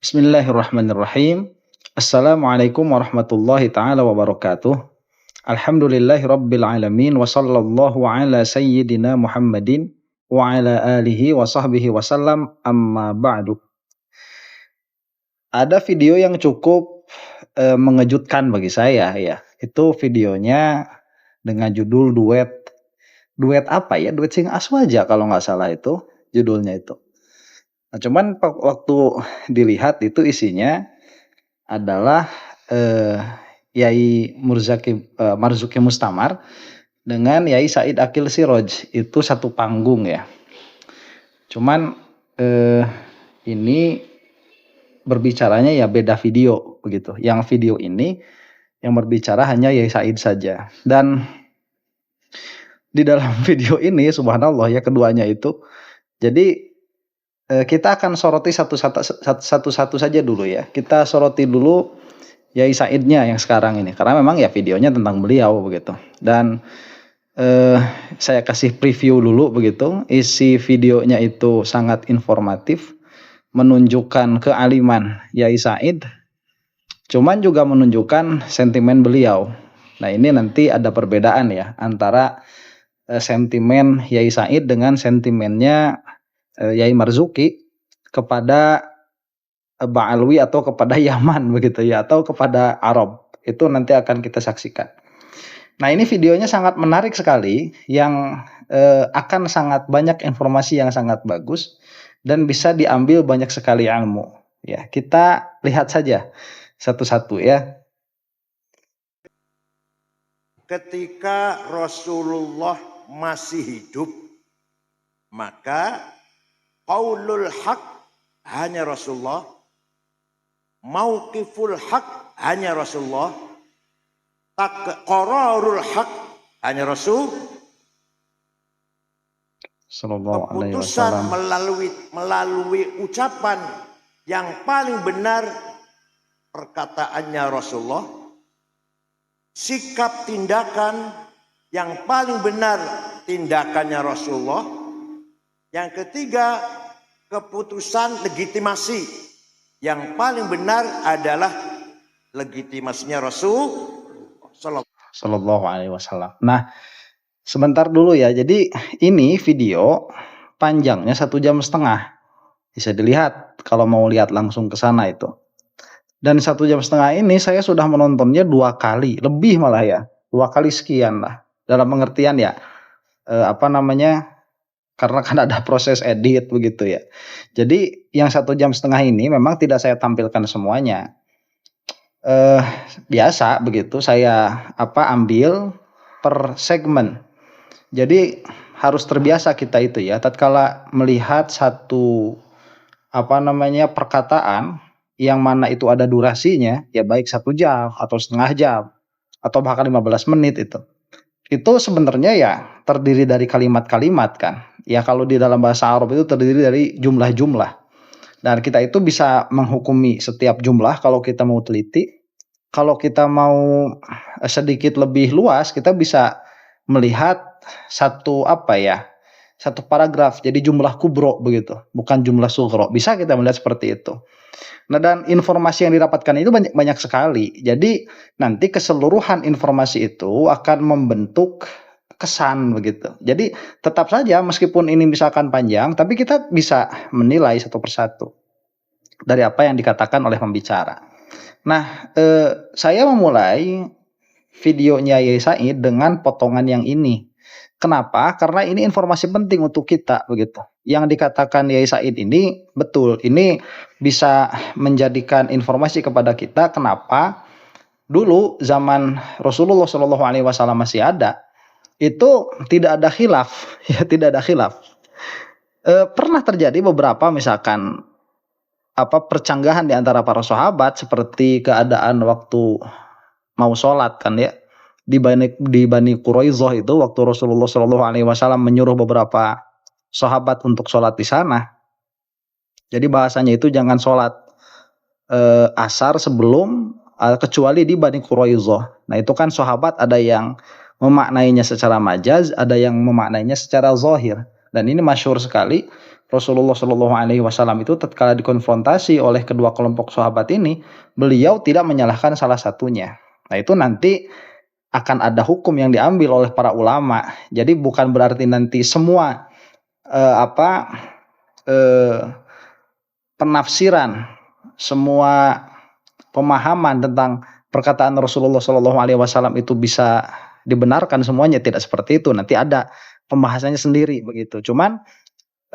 Bismillahirrahmanirrahim. Assalamualaikum warahmatullahi taala wabarakatuh. Alhamdulillahi rabbil alamin wa sallallahu ala sayyidina Muhammadin wa ala alihi wa sahbihi wasallam amma ba'du. Ada video yang cukup mengejutkan bagi saya ya. Itu videonya dengan judul duet. Duet apa ya? Duet Sing Aswaja kalau nggak salah itu judulnya itu. Nah, cuman waktu dilihat itu isinya adalah Yai Marzuki Mustamar dengan Yai Said Akil Siroj, itu satu panggung ya. Cuman ini berbicaranya ya beda video begitu. Yang video ini yang berbicara hanya Yai Said saja. Dan di dalam video ini subhanallah ya keduanya itu. Jadi kita akan soroti satu-satu saja dulu ya. Kita soroti dulu Yai Saidnya yang sekarang ini, karena memang ya videonya tentang beliau begitu. Dan saya kasih preview dulu begitu. Isi videonya itu sangat informatif, menunjukkan kealiman Yai Said, cuman juga menunjukkan sentimen beliau. Nah ini nanti ada perbedaan ya antara sentimen Yai Said dengan sentimennya Yai Marzuki kepada Ba'alwi atau kepada Yaman begitu ya, atau kepada Arab. Itu nanti akan kita saksikan. Nah ini videonya sangat menarik sekali, yang akan sangat banyak informasi yang sangat bagus dan bisa diambil banyak sekali ilmu. Ya, kita lihat saja satu-satu ya. Ketika Rasulullah masih hidup, maka qaulul haq hanya Rasulullah, mauqiful haq hanya Rasulullah, qararul haq hanya Rasul. Keputusan melalui ucapan yang paling benar perkataannya Rasulullah, sikap tindakan yang paling benar tindakannya Rasulullah. Yang ketiga, keputusan legitimasi yang paling benar adalah legitimasinya Rasul Sallallahu Alaihi Wasallam. Nah, sebentar dulu ya. Jadi ini video panjangnya 1,5 jam. Bisa dilihat kalau mau lihat langsung ke sana itu. Dan 1,5 jam ini saya sudah menontonnya 2 kali, lebih malah ya, 2 kali sekian lah. Dalam pengertian ya, karena kan ada proses edit begitu ya. Jadi yang 1,5 jam ini memang tidak saya tampilkan semuanya. Biasa begitu saya ambil per segmen. Jadi harus terbiasa kita itu ya. Tatkala melihat satu perkataan yang mana itu ada durasinya, ya baik 1 jam atau setengah jam atau bahkan 15 menit itu sebenarnya ya terdiri dari kalimat-kalimat kan. Ya kalau di dalam bahasa Arab itu terdiri dari jumlah-jumlah. Dan kita itu bisa menghukumi setiap jumlah kalau kita mau teliti. Kalau kita mau sedikit lebih luas, kita bisa melihat satu paragraf. Jadi jumlah kubro begitu, bukan jumlah sugro. Bisa kita melihat seperti itu. Nah dan informasi yang didapatkan itu banyak sekali. Jadi nanti keseluruhan informasi itu akan membentuk kesan begitu. Jadi tetap saja meskipun ini misalkan panjang, tapi kita bisa menilai satu persatu dari apa yang dikatakan oleh pembicara. Nah, saya memulai videonya Yai Said dengan potongan yang ini. Kenapa? Karena ini informasi penting untuk kita begitu. Yang dikatakan Yai Said ini betul. Ini bisa menjadikan informasi kepada kita kenapa dulu zaman Rasulullah Shallallahu Alaihi Wasallam masih ada, itu tidak ada khilaf, ya tidak ada khilaf. Pernah terjadi beberapa misalkan percanggahan di antara para sahabat, seperti keadaan waktu mau sholat kan ya di Bani Quraisyah itu, waktu Rasulullah Shallallahu Alaihi Wasallam menyuruh beberapa sahabat untuk sholat di sana. Jadi bahasanya itu jangan sholat asar sebelum kecuali di Bani Quraisyah. Nah itu kan sahabat ada yang memaknainya secara majaz, ada yang memaknainya secara zahir. Dan ini masyhur sekali. Rasulullah Shallallahu Alaihi Wasallam itu tatkala dikonfrontasi oleh kedua kelompok sahabat ini, beliau tidak menyalahkan salah satunya. Nah itu nanti akan ada hukum yang diambil oleh para ulama. Jadi bukan berarti nanti semua eh, penafsiran, semua pemahaman tentang perkataan Rasulullah Shallallahu Alaihi Wasallam itu bisa dibenarkan semuanya, tidak seperti itu. Nanti ada pembahasannya sendiri begitu. Cuman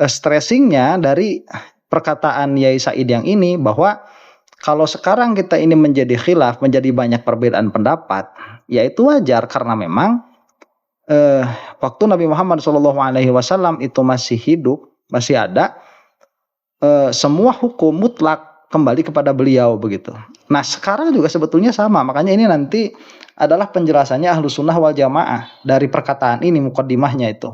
stressingnya dari perkataan Yai Said yang ini bahwa kalau sekarang kita ini menjadi khilaf, menjadi banyak perbedaan pendapat, ya itu wajar karena memang waktu Nabi Muhammad SAW itu masih hidup, masih ada, semua hukum mutlak kembali kepada beliau begitu. Nah sekarang juga sebetulnya sama, makanya ini nanti adalah penjelasannya Ahlus Sunnah wal Jamaah dari perkataan ini, mukaddimahnya itu.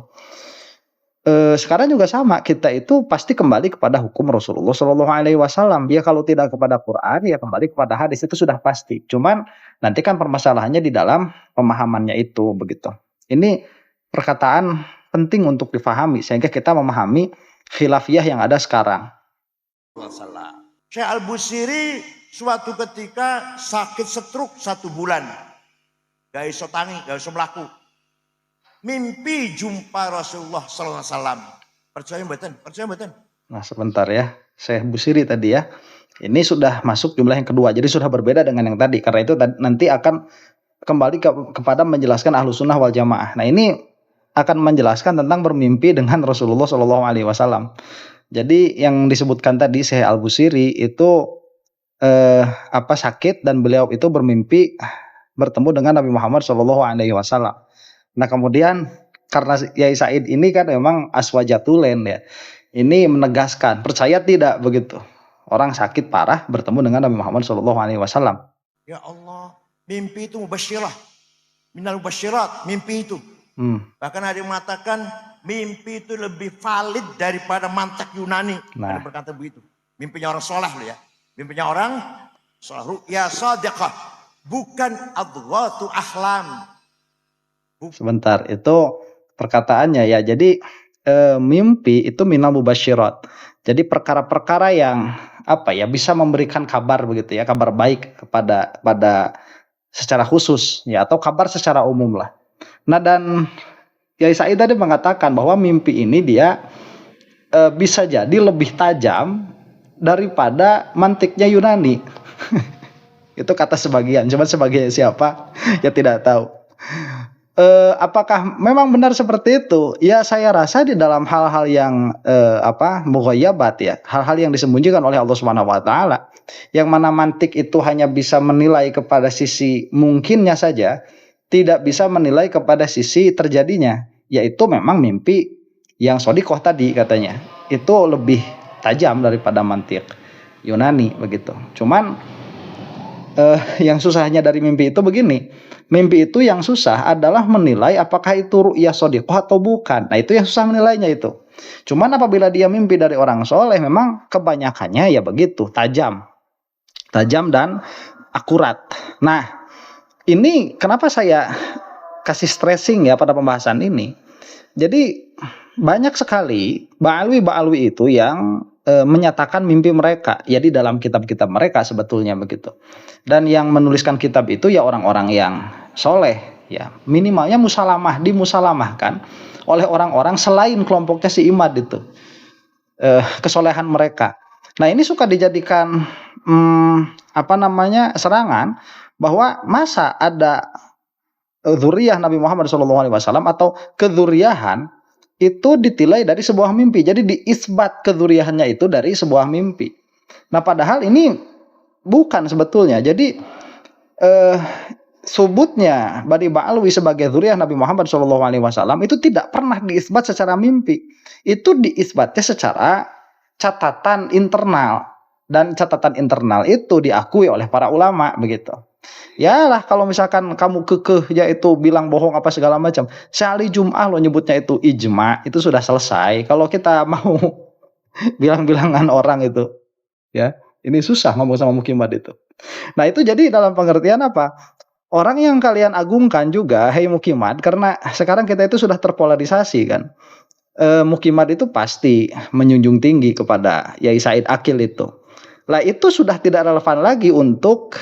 Sekarang juga sama, kita itu pasti kembali kepada hukum Rasulullah Shallallahu Alaihi Wasallam. Ya kalau tidak kepada Quran, ya kembali kepada hadis, itu sudah pasti. Cuman nanti kan permasalahannya di dalam pemahamannya itu begitu. Ini perkataan penting untuk difahami sehingga kita memahami khilafiyah yang ada sekarang. Syekh Al-Busiri suatu ketika sakit stroke 1 bulan, gak iso tangi, gak iso melaku. Mimpi jumpa Rasulullah Sallallahu Alaihi Wasallam. Percaya mboten? Percaya mboten? Nah sebentar ya, Syekh Busiri tadi ya. Ini sudah masuk jumlah yang kedua, jadi sudah berbeda dengan yang tadi. Karena itu nanti akan kembali kepada menjelaskan Ahlus Sunnah wal Jamaah. Nah ini akan menjelaskan tentang bermimpi dengan Rasulullah Shallallahu Alaihi Wasallam. Jadi yang disebutkan tadi Syekh Al Busiri itu sakit dan beliau itu bermimpi bertemu dengan Nabi Muhammad Shallallahu Alaihi Wasallam. Nah kemudian karena Yai Said ini kan memang aswajatulen ya, ini menegaskan percaya tidak begitu orang sakit parah bertemu dengan Nabi Muhammad Shallallahu Alaihi Wasallam. Ya Allah, mimpi itu mubasyirah, minal mubasyirat, mimpi itu. Bahkan ada yang mengatakan mimpi itu lebih valid daripada mantak Yunani. Ada berkata begitu. Mimpinya orang soleh loh ya, mimpinya orang soleh, ru'ya shadiqah, bukan adghatu ahlam. Sebentar, itu perkataannya ya. Jadi mimpi itu minal mubasyirat. Jadi perkara-perkara yang bisa memberikan kabar begitu ya, kabar baik pada secara khusus ya, atau kabar secara umum lah. Nah dan Yai Said tadi mengatakan bahwa mimpi ini dia bisa jadi lebih tajam daripada mantiknya Yunani. Itu kata sebagian, cuma sebagian siapa ya tidak tahu. Apakah memang benar seperti itu? Ya saya rasa di dalam hal-hal yang mughayyabat ya, hal-hal yang disembunyikan oleh Allah Subhanahu wa taala, yang mana mantik itu hanya bisa menilai kepada sisi mungkinnya saja, tidak bisa menilai kepada sisi terjadinya, yaitu memang mimpi yang shadiqah tadi katanya. Itu lebih tajam daripada mantik Yunani begitu. Cuman yang susahnya dari mimpi itu begini. Mimpi itu yang susah adalah menilai apakah itu ru'yah shadiqah atau bukan. Nah itu yang susah menilainya itu. Cuman apabila dia mimpi dari orang soleh, memang kebanyakannya ya begitu, tajam dan akurat. Nah ini kenapa saya kasih stressing ya pada pembahasan ini. Jadi banyak sekali ba'alwi itu yang menyatakan mimpi mereka ya di dalam kitab-kitab mereka sebetulnya begitu. Dan yang menuliskan kitab itu ya orang-orang yang soleh ya, minimalnya dimusalamahkan oleh orang-orang selain kelompoknya si Imad itu, kesolehan mereka. Nah ini suka dijadikan serangan bahwa masa ada dzurriyyah Nabi Muhammad SAW atau kedzurriyahan itu ditilai dari sebuah mimpi. Jadi diisbat kedzurriyahannya itu dari sebuah mimpi. Nah padahal ini bukan sebetulnya. Jadi subutnya Bani Ba'alwi sebagai dzurriyyah Nabi Muhammad SAW itu tidak pernah diisbat secara mimpi. Itu diisbatnya secara catatan internal. Dan catatan internal itu diakui oleh para ulama begitu. Yalah kalau misalkan kamu kekeh yaitu bilang bohong apa segala macam, Syali Jum'ah lo nyebutnya itu ijma, itu sudah selesai. Kalau kita mau bilang-bilangan orang itu ya, ini susah ngomong sama Mukimat itu. Nah itu jadi dalam pengertian apa? Orang yang kalian agungkan juga, hei Mukimat, karena sekarang kita itu sudah terpolarisasi kan. Mukimad itu pasti menjunjung tinggi kepada Yai Said Akil itu. Lah itu sudah tidak relevan lagi untuk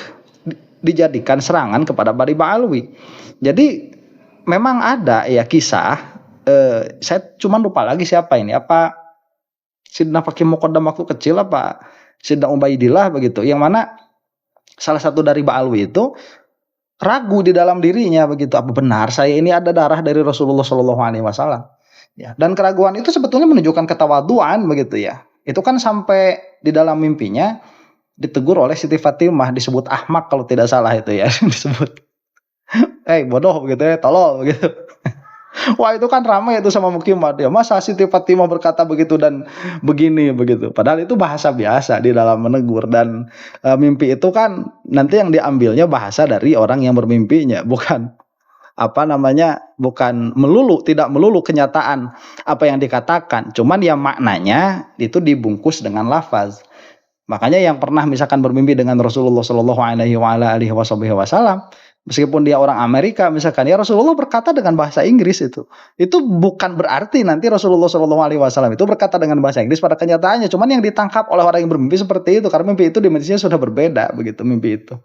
dijadikan serangan kepada Bari Ba'alwi. Jadi memang ada ya kisah, saya cuma lupa lagi siapa ini, apa Sidna Fakih Muqaddam waktu kecil apa Sidna Ubaidillah begitu, yang mana salah satu dari Ba'alwi itu ragu di dalam dirinya begitu, apa benar saya ini ada darah dari Rasulullah SAW. Ya, dan keraguan itu sebetulnya menunjukkan ketawaduan begitu ya. Itu kan sampai di dalam mimpinya ditegur oleh Siti Fatimah, disebut ahmak kalau tidak salah itu ya, disebut bodoh begitu ya, tolol begitu. Wah itu kan ramai itu sama Mukimad ya, masa Siti Fatimah berkata begitu dan begini begitu. Padahal itu bahasa biasa di dalam menegur, dan mimpi itu kan nanti yang diambilnya bahasa dari orang yang bermimpinya, bukan bukan tidak melulu kenyataan apa yang dikatakan, cuman ya maknanya itu dibungkus dengan lafaz. Makanya yang pernah misalkan bermimpi dengan Rasulullah Shallallahu Alaihi Wasallam, meskipun dia orang Amerika misalkan, ya Rasulullah berkata dengan bahasa Inggris, itu bukan berarti nanti Rasulullah Shallallahu Alaihi Wasallam itu berkata dengan bahasa Inggris pada kenyataannya, cuman yang ditangkap oleh orang yang bermimpi seperti itu, karena mimpi itu dimensinya sudah berbeda begitu mimpi itu.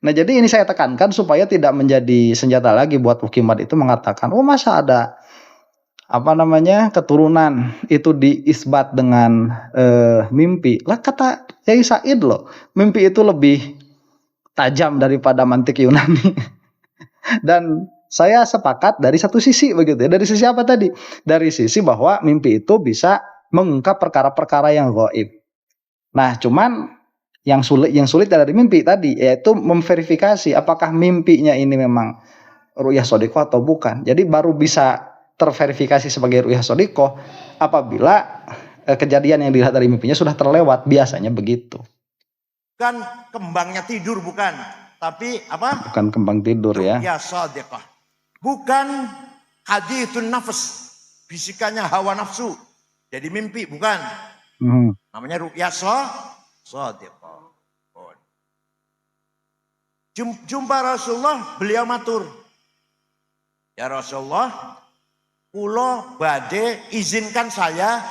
Nah jadi ini saya tekankan supaya tidak menjadi senjata lagi buat Mukimad itu mengatakan, oh masa ada keturunan itu diisbat dengan mimpi. Lah kata Yai Said loh, mimpi itu lebih tajam daripada mantik Yunani. Dan saya sepakat dari satu sisi begitu ya. Dari sisi apa tadi? Dari sisi bahwa mimpi itu bisa mengungkap perkara-perkara yang gaib. Nah cuman yang sulit dari mimpi tadi yaitu memverifikasi apakah mimpinya ini memang ru'yah shadiqah atau bukan. Jadi baru bisa terverifikasi sebagai ru'yah shadiqah apabila kejadian yang dilihat dari mimpinya sudah terlewat, biasanya begitu. Bukan kembangnya tidur, bukan, tapi apa? Bukan kembang tidur ya. Ru'yah shadiqah. Bukan hadithun nafs, bisikannya hawa nafsu. Jadi mimpi, bukan. Namanya ru'yah shadiqah. Jumpa Rasulullah, beliau matur, ya Rasulullah, kula badhe izinkan saya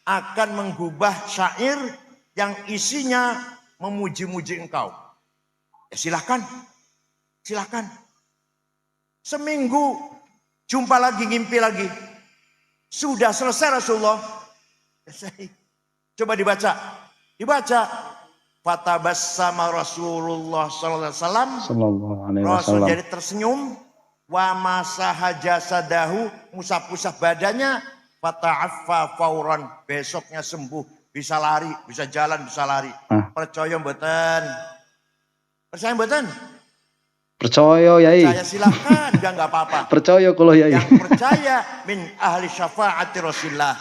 akan menggubah syair yang isinya memuji-muji engkau. Ya silakan. Seminggu jumpa lagi, ngimpi lagi. Sudah selesai Rasulullah. Coba dibaca. Fatabassama Rasulullah sallallahu alaihi wasallam. Rasul jadi tersenyum. Wa masaha jasadahu, musap-musap badannya. Fata'affa fauran, besoknya sembuh, bisa lari, bisa jalan, bisa lari. Percaya mboten? Percaya mboten? Percaya Yai. Percaya silakan, enggak apa-apa. Percaya kalau Yai. Yang percaya min ahli syafaati Rasulullah.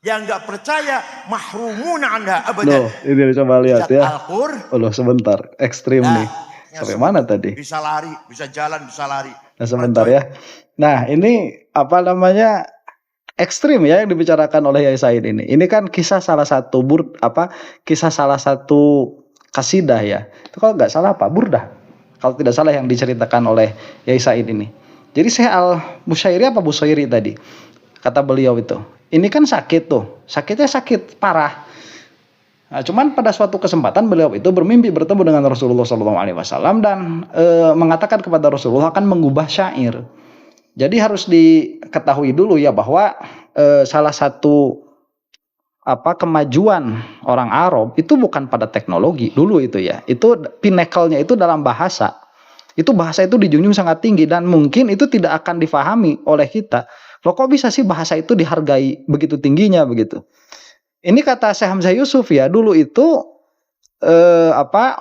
Yang enggak percaya mahrumun anda abadan. Ini coba lihat ya. Al-Qur. Sebentar, ekstrim nih. Sampai mana tadi? Bisa lari, bisa jalan, bisa lari. Nah sebentar ya. Nah ini ekstrim ya yang dibicarakan oleh Yai Said ini. Ini kan kisah salah satu kasidah ya. Itu kalau nggak salah burdah. Kalau tidak salah yang diceritakan oleh Yai Said ini. Jadi saya al-Musyairi apa Busairi tadi? Kata beliau itu. Ini kan sakit tuh. Sakitnya sakit parah. Nah, cuman pada suatu kesempatan beliau itu bermimpi bertemu dengan Rasulullah SAW dan mengatakan kepada Rasulullah akan mengubah syair. Jadi harus diketahui dulu ya bahwa salah satu kemajuan orang Arab itu bukan pada teknologi dulu itu ya. Itu pinnacle-nya itu dalam bahasa. Itu bahasa itu dijunjung sangat tinggi dan mungkin itu tidak akan difahami oleh kita. Loh kok bisa sih bahasa itu dihargai begitu tingginya begitu? Ini kata Syekh Hamzah Yusuf ya, dulu itu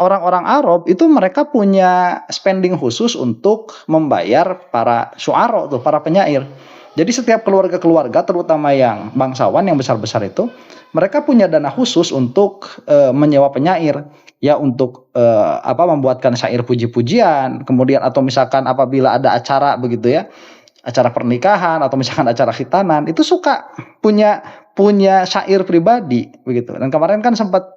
orang-orang Arab itu mereka punya spending khusus untuk membayar para syu'ara tuh, para penyair. Jadi setiap keluarga-keluarga terutama yang bangsawan yang besar-besar itu, mereka punya dana khusus untuk menyewa penyair ya, untuk membuatkan syair puji-pujian, kemudian atau misalkan apabila ada acara begitu ya, acara pernikahan atau misalkan acara khitanan, itu suka punya syair pribadi begitu. Dan kemarin kan sempat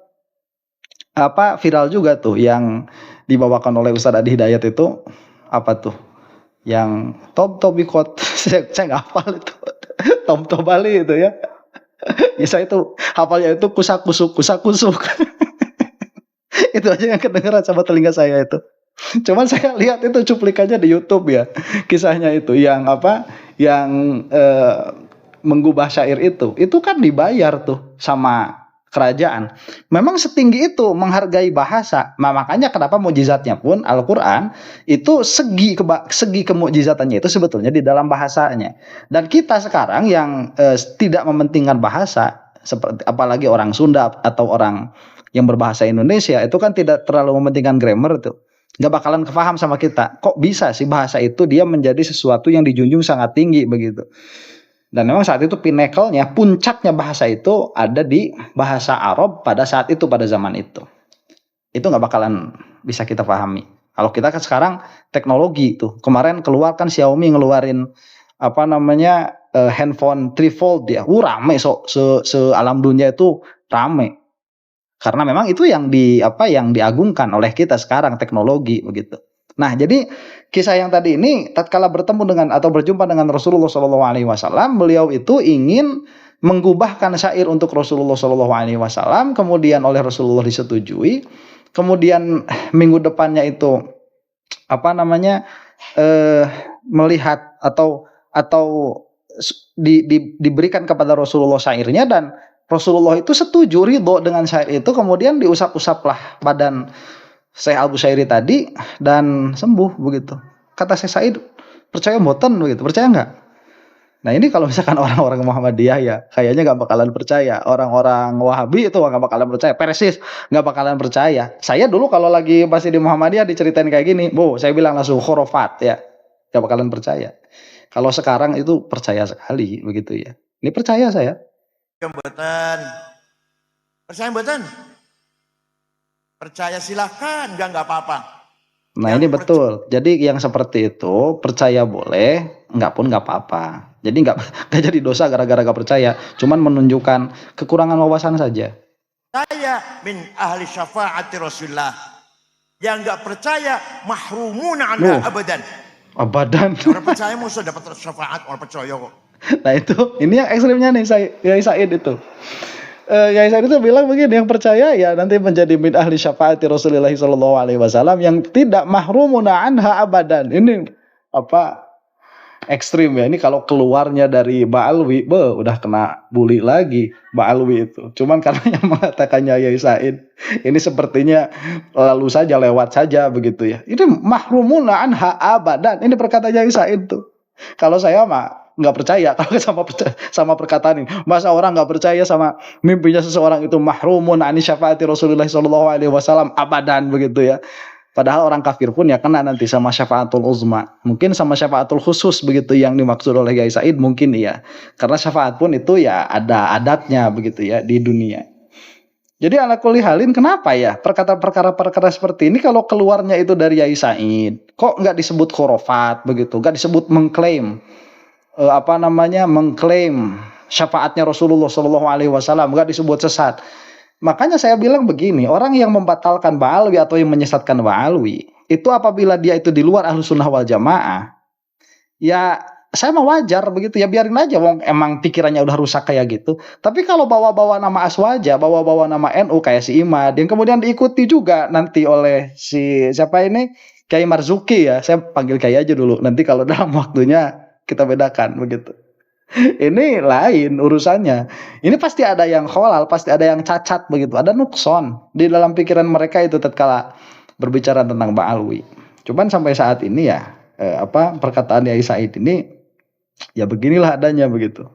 viral juga tuh yang dibawakan oleh Ustadz Adi Hidayat itu yang top bikot saya nggak hafal itu Tom Tobali itu ya. Ya saya itu hafalnya itu kusak-kusuk. Itu aja yang kedengeran sama telinga saya itu. Cuman saya lihat itu cuplikannya di YouTube ya. Kisahnya itu yang apa? Yang menggubah syair itu kan dibayar tuh sama kerajaan. Memang setinggi itu menghargai bahasa. Nah, makanya kenapa mukjizatnya pun Al-Qur'an itu segi kemukjizatannya itu sebetulnya di dalam bahasanya. Dan kita sekarang yang tidak mementingkan bahasa, seperti apalagi orang Sunda atau orang yang berbahasa Indonesia, itu kan tidak terlalu mementingkan grammar tuh. Nggak bakalan kepaham sama kita. Kok bisa sih bahasa itu dia menjadi sesuatu yang dijunjung sangat tinggi begitu. Dan memang saat itu pinnacle-nya, puncaknya bahasa itu ada di bahasa Arab pada saat itu, pada zaman itu. Itu nggak bakalan bisa kita pahami. Kalau kita kan sekarang teknologi tuh. Kemarin keluar kan Xiaomi ngeluarin apa namanya handphone trifold ya. Rame alam dunia itu rame. Karena memang itu yang diagungkan oleh kita sekarang, teknologi begitu. Nah, jadi kisah yang tadi ini tatkala bertemu dengan atau berjumpa dengan Rasulullah SAW, beliau itu ingin menggubahkan syair untuk Rasulullah SAW, kemudian oleh Rasulullah disetujui. Kemudian minggu depannya itu melihat atau diberikan kepada Rasulullah syairnya, dan Rasulullah itu setuju, ridho dengan syair itu. Kemudian diusap-usaplah badan Syekh Al-Busyairi tadi dan sembuh begitu. Kata Syekh Said, percaya mboten begitu, percaya enggak? Nah, ini kalau misalkan orang-orang Muhammadiyah ya kayaknya enggak bakalan percaya. Orang-orang Wahabi itu enggak bakalan percaya, Persis enggak bakalan percaya. Saya dulu kalau lagi masih di Muhammadiyah diceritain kayak gini, saya bilang langsung khurafat ya. Enggak bakalan percaya. Kalau sekarang itu percaya sekali begitu ya. Ini percaya saya. Mboten. Percaya mboten? Percaya silahkan, enggak apa-apa. Nah, ini betul. Jadi yang seperti itu percaya boleh, enggak pun enggak apa-apa. Jadi enggak jadi dosa gara-gara enggak percaya, cuman menunjukkan kekurangan wawasan saja. Saya min ahli syafaati Rasulullah. Yang enggak percaya mahrumuna anha abadan. Abadan. Orang percaya mesti dapat syafaat, orang percaya kok. Nah, ini yang ekstrimnya nih Yai Said itu. Yai Said itu bilang begini, yang percaya ya nanti menjadi min ahli syafaati Rasulullah SAW yang tidak mahrumuna anha abadan. Ini ekstrim ya. Ini kalau keluarnya dari Ba'alwi, udah kena bully lagi Ba'alwi itu. Cuman karena yang mengatakannya Yai Said, ini sepertinya lalu saja, lewat saja begitu ya. Ini mahrumuna anha abadan. Ini perkataan Yai Said tuh. Kalau saya mah nggak percaya kalau sama perkataan ini. Masa orang nggak percaya sama mimpinya seseorang itu mahrumun ani syafaati Rasulullah SAW abadan begitu ya. Padahal orang kafir pun ya kena nanti sama syafaatul uzma. Mungkin sama syafaatul khusus begitu yang dimaksud oleh Yai Said, mungkin iya. Karena syafaat pun itu ya ada adatnya begitu ya di dunia. Jadi ala kulli halin, kenapa ya perkara seperti ini kalau keluarnya itu dari Yai Said, kok nggak disebut khurafat begitu, nggak disebut mengklaim mengklaim syafaatnya Rasulullah SAW, nggak disebut sesat. Makanya saya bilang begini, orang yang membatalkan Ba'alwi atau yang menyesatkan Ba'alwi itu apabila dia itu di luar Ahlus Sunnah wal Jamaah, ya saya mah wajar begitu ya, biarin aja, wong emang pikirannya udah rusak kayak gitu. Tapi kalau bawa-bawa nama Aswaja, bawa-bawa nama NU kayak si Imad, yang kemudian diikuti juga nanti oleh si siapa ini, Kiai Marzuki ya, saya panggil Kiai aja dulu, nanti kalau dalam waktunya kita bedakan begitu. Ini lain urusannya. Ini pasti ada yang kholal, pasti ada yang cacat begitu, ada nukson di dalam pikiran mereka itu tatkala berbicara tentang Ba'alwi. Cuman sampai saat ini ya perkataan Yai Said ini ya beginilah adanya begitu.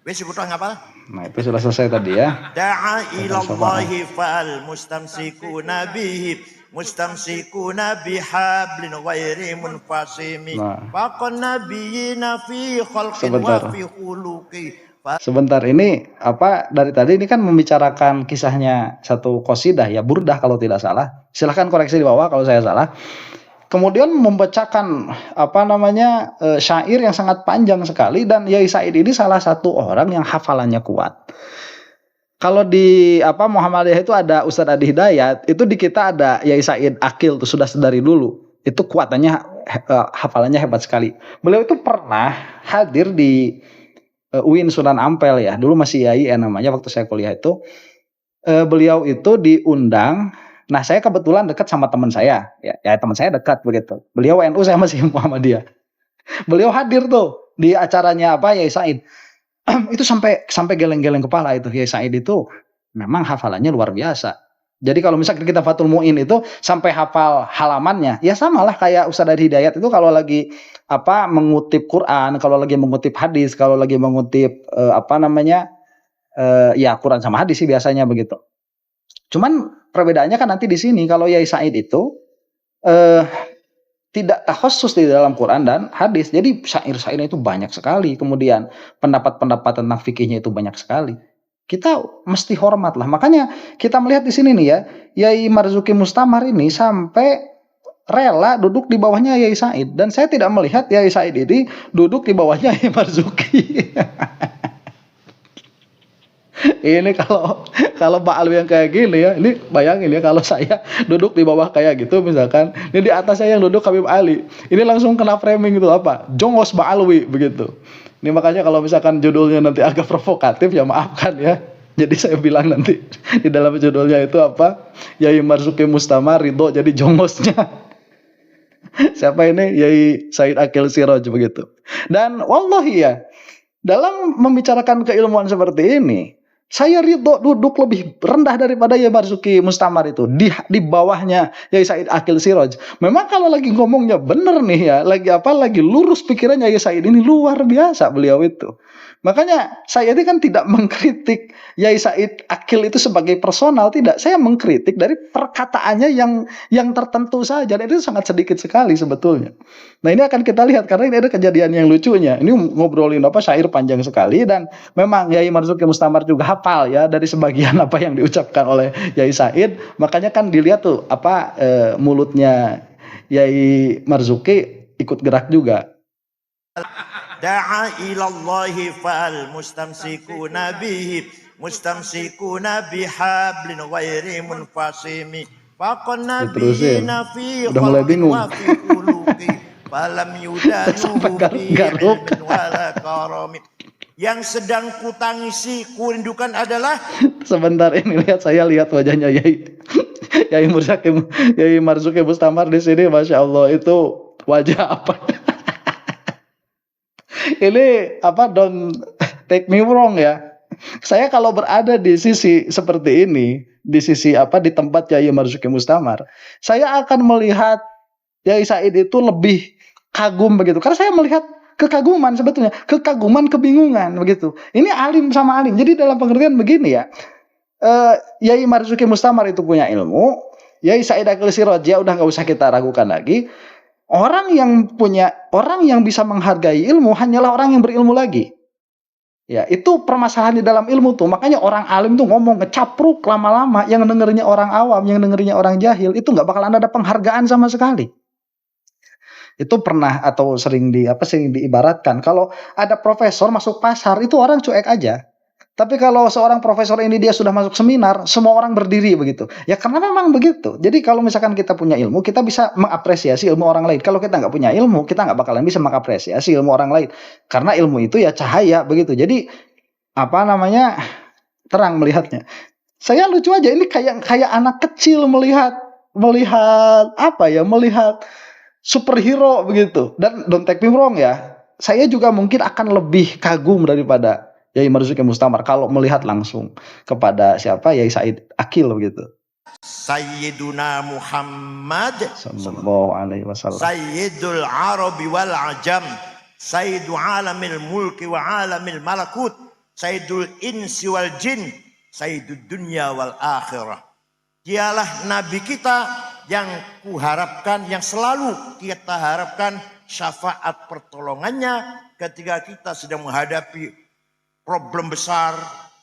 Wes ikut ngapal? Nah, itu sudah selesai tadi ya. Da'a ilallahi fal mustamsikuna bihi mustamsikuna bihablin ghairi munfasimi. Faqan nabiyina fi khalqin wa fi khuluqi. Sebentar, ini dari tadi ini kan membicarakan kisahnya satu qasidah ya, burdah kalau tidak salah. Silahkan koreksi di bawah kalau saya salah. Kemudian membacakan syair yang sangat panjang sekali, dan Yai Said ini salah satu orang yang hafalannya kuat. Kalau di Muhammadiyah itu ada Ustadz Adi Hidayat, itu di kita ada Yai Said Akil tuh sudah dari dulu. itu kuatannya, hafalannya hebat sekali. Beliau itu pernah hadir di UIN Sunan Ampel ya, dulu masih Yai namanya waktu saya kuliah itu. Beliau itu diundang, nah saya kebetulan dekat sama teman saya, ya teman saya dekat begitu. Beliau NU, saya masih Muhammadiyah. Beliau hadir tuh di acaranya Yai Said. Itu sampai geleng-geleng kepala itu. Yai Said itu memang hafalannya luar biasa. Jadi kalau misalkan kita Fathul Muin itu sampai hafal halamannya, ya samalah kayak Ustadz Adi Hidayat itu kalau lagi mengutip Quran, kalau lagi mengutip hadis, kalau lagi mengutip ya Quran sama hadis sih biasanya begitu. Cuman perbedaannya kan nanti di sini kalau Yai Said itu tidak khusus di dalam Quran dan hadis. Jadi syair-syairnya itu banyak sekali. Kemudian pendapat-pendapat tentang fikihnya itu banyak sekali. Kita mesti hormat lah. Makanya kita melihat di sini nih ya, Yai Marzuki Mustamar ini sampai rela duduk di bawahnya Yai Said. Dan saya tidak melihat Yai Said ini duduk di bawahnya Yai Marzuki. Ini kalau Pak Alwi yang kayak gini ya, ini bayangin ya kalau saya duduk di bawah kayak gitu misalkan, ini di atas saya yang duduk Habib Ali, ini langsung kena framing itu jongos Pak Alwi begitu. Ini makanya kalau misalkan judulnya nanti agak provokatif ya maafkan ya. Jadi saya bilang nanti di dalam judulnya itu Yai Marzuki Mustamar Ridho jadi jongosnya. Siapa ini? Yai Said Akil Siraj begitu. Dan wallahi ya, dalam membicarakan keilmuan seperti ini, saya ridho duduk lebih rendah daripada Yai Marzuki Mustamar itu di bawahnya Yai Said Akil Siraj. Memang kalau lagi ngomongnya bener nih ya, lagi lurus pikirannya Yai Said ini luar biasa beliau itu. Makanya saya ini kan tidak mengkritik Yai Said Akil itu sebagai personal, tidak. Saya mengkritik dari perkataannya yang tertentu saja, dan itu sangat sedikit sekali sebetulnya. Nah ini akan kita lihat karena ini ada kejadian yang lucunya. Ini ngobrolin syair panjang sekali, dan memang Yai Marzuki Mustamar juga hafal ya dari sebagian apa yang diucapkan oleh Yai Said. Makanya kan dilihat tuh mulutnya Yai Marzuki ikut gerak juga. Da'a ilallahi fal mustamsikuna bihi mustamsikuna bihablin ghairi munfasimi faqan nabiyina fi khalqin wa fi khuluqi falam yudanuhu fi ilmin wala karami. Yang sedang kutangisi, kurindukan adalah sebentar ini saya lihat wajahnya Yai Marzuki Mustamar di sini, Masya Allah, itu wajah apa? Ini don't take me wrong ya. Saya kalau berada di sisi seperti ini, di sisi di tempat Yai Marzuki Mustamar, saya akan melihat Yai Said itu lebih kagum begitu. Karena saya melihat kekaguman sebetulnya, kebingungan begitu. Ini alim sama alim. Jadi dalam pengertian begini ya, Yai Marzuki Mustamar itu punya ilmu, Yai Said Akil Siraj ya udah nggak usah kita ragukan lagi. Orang yang bisa menghargai ilmu hanyalah orang yang berilmu lagi. Ya, itu permasalahan di dalam ilmu tuh. Makanya orang alim tuh ngomong ngecapruk lama-lama, yang dengernya orang awam, yang dengernya orang jahil, itu nggak bakalan ada penghargaan sama sekali. Itu pernah atau sering diibaratkan kalau ada profesor masuk pasar, itu orang cuek aja. Tapi kalau seorang profesor ini dia sudah masuk seminar, semua orang berdiri begitu. Ya karena memang begitu. Jadi kalau misalkan kita punya ilmu, kita bisa mengapresiasi ilmu orang lain. Kalau kita nggak punya ilmu, kita nggak bakalan bisa mengapresiasi ilmu orang lain. Karena ilmu itu ya cahaya begitu. Jadi terang melihatnya. Saya lucu aja, ini kayak anak kecil melihat superhero begitu. Dan don't take me wrong ya, saya juga mungkin akan lebih kagum daripada Yai Marzuki Mustamar kalau melihat langsung kepada Yai Said Akil begitu. Sayyiduna Muhammad sallallahu alaihi wasallam, Sayyidul Arabi wal Ajam, Sayyidu alamil mulki wa alamil malakut, Sayyidul insi wal jin, Sayyidud dunya wal akhirah. Dialah Nabi kita yang kuharapkan, yang selalu kita harapkan syafaat pertolongannya ketika kita sedang menghadapi problem besar,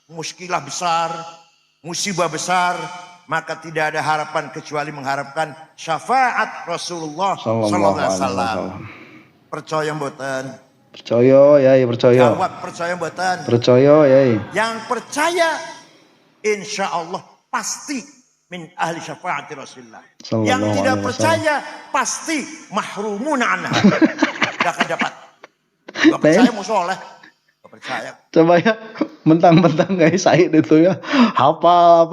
muskilah besar, musibah besar, maka tidak ada harapan kecuali mengharapkan syafaat Rasulullah sallallahu alaihi wasallam. Percaya mboten? Percaya, Yai, percaya. Jawab percaya mboten? Percaya, Yai. Yang percaya insya Allah pasti min ahli syafaati Rasulullah. Yang tidak percaya pasti mahrumuna anha. Gak akan dapat. Gak percaya mau soleh. Gak percaya. Coba ya, mentang-mentang Kiai Said itu ya hafal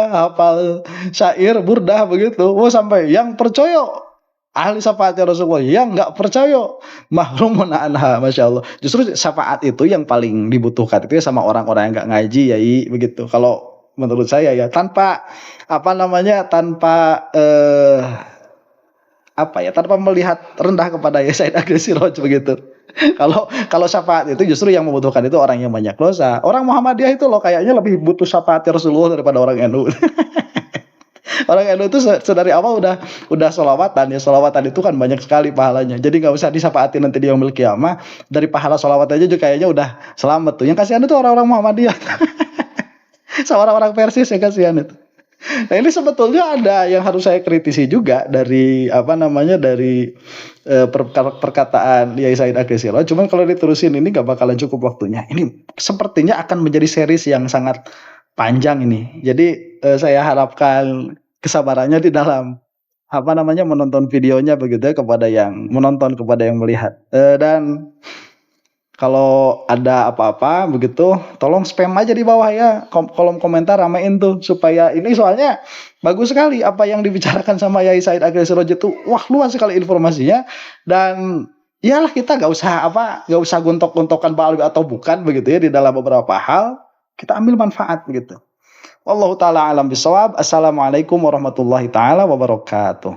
hafal syair burdah begitu. Oh sampai yang percaya ahli syafaat Rasulullah, yang nggak percaya mahrumun anha. Masya Allah. Justru syafaat itu yang paling dibutuhkan itu ya sama orang-orang yang nggak ngaji ya begitu. Kalau menurut saya ya tanpa tanpa melihat rendah kepada Kiai Said Agil Siraj begitu. Kalau syafaat itu justru yang membutuhkan itu orang yang banyak dosa. Orang Muhammadiyah itu loh kayaknya lebih butuh syafaat Rasulullah daripada orang NU. Orang NU itu sedari awal udah sholawatan ya. Sholawatan itu kan banyak sekali pahalanya. Jadi nggak usah disafaatin nanti di yaumil qiyamah. Dari pahala sholawat aja juga kayaknya udah selamat tuh. Yang kasihan itu orang-orang Muhammadiyah. Sama orang-orang Persis yang kasihan itu. Nah ini sebetulnya ada yang harus saya kritisi juga dari perkataan Kiai Said Agil Siraj. Cuman kalau diterusin ini gak bakalan cukup waktunya. Ini sepertinya akan menjadi series yang sangat panjang ini. Jadi saya harapkan kesabarannya di dalam menonton videonya begitu ya, kepada yang menonton, kepada yang melihat. Dan kalau ada apa-apa begitu, tolong spam aja di bawah ya, kolom komentar ramein tuh supaya ini, soalnya bagus sekali apa yang dibicarakan sama Kiai Said Agil Siraj itu, wah luas sekali informasinya. Dan iyalah kita nggak usah gontok-gontokan Ba'al atau bukan begitu ya, di dalam beberapa hal kita ambil manfaat begitu. Wallahu taala alam bisawab. Assalamualaikum warahmatullahi taala wabarakatuh.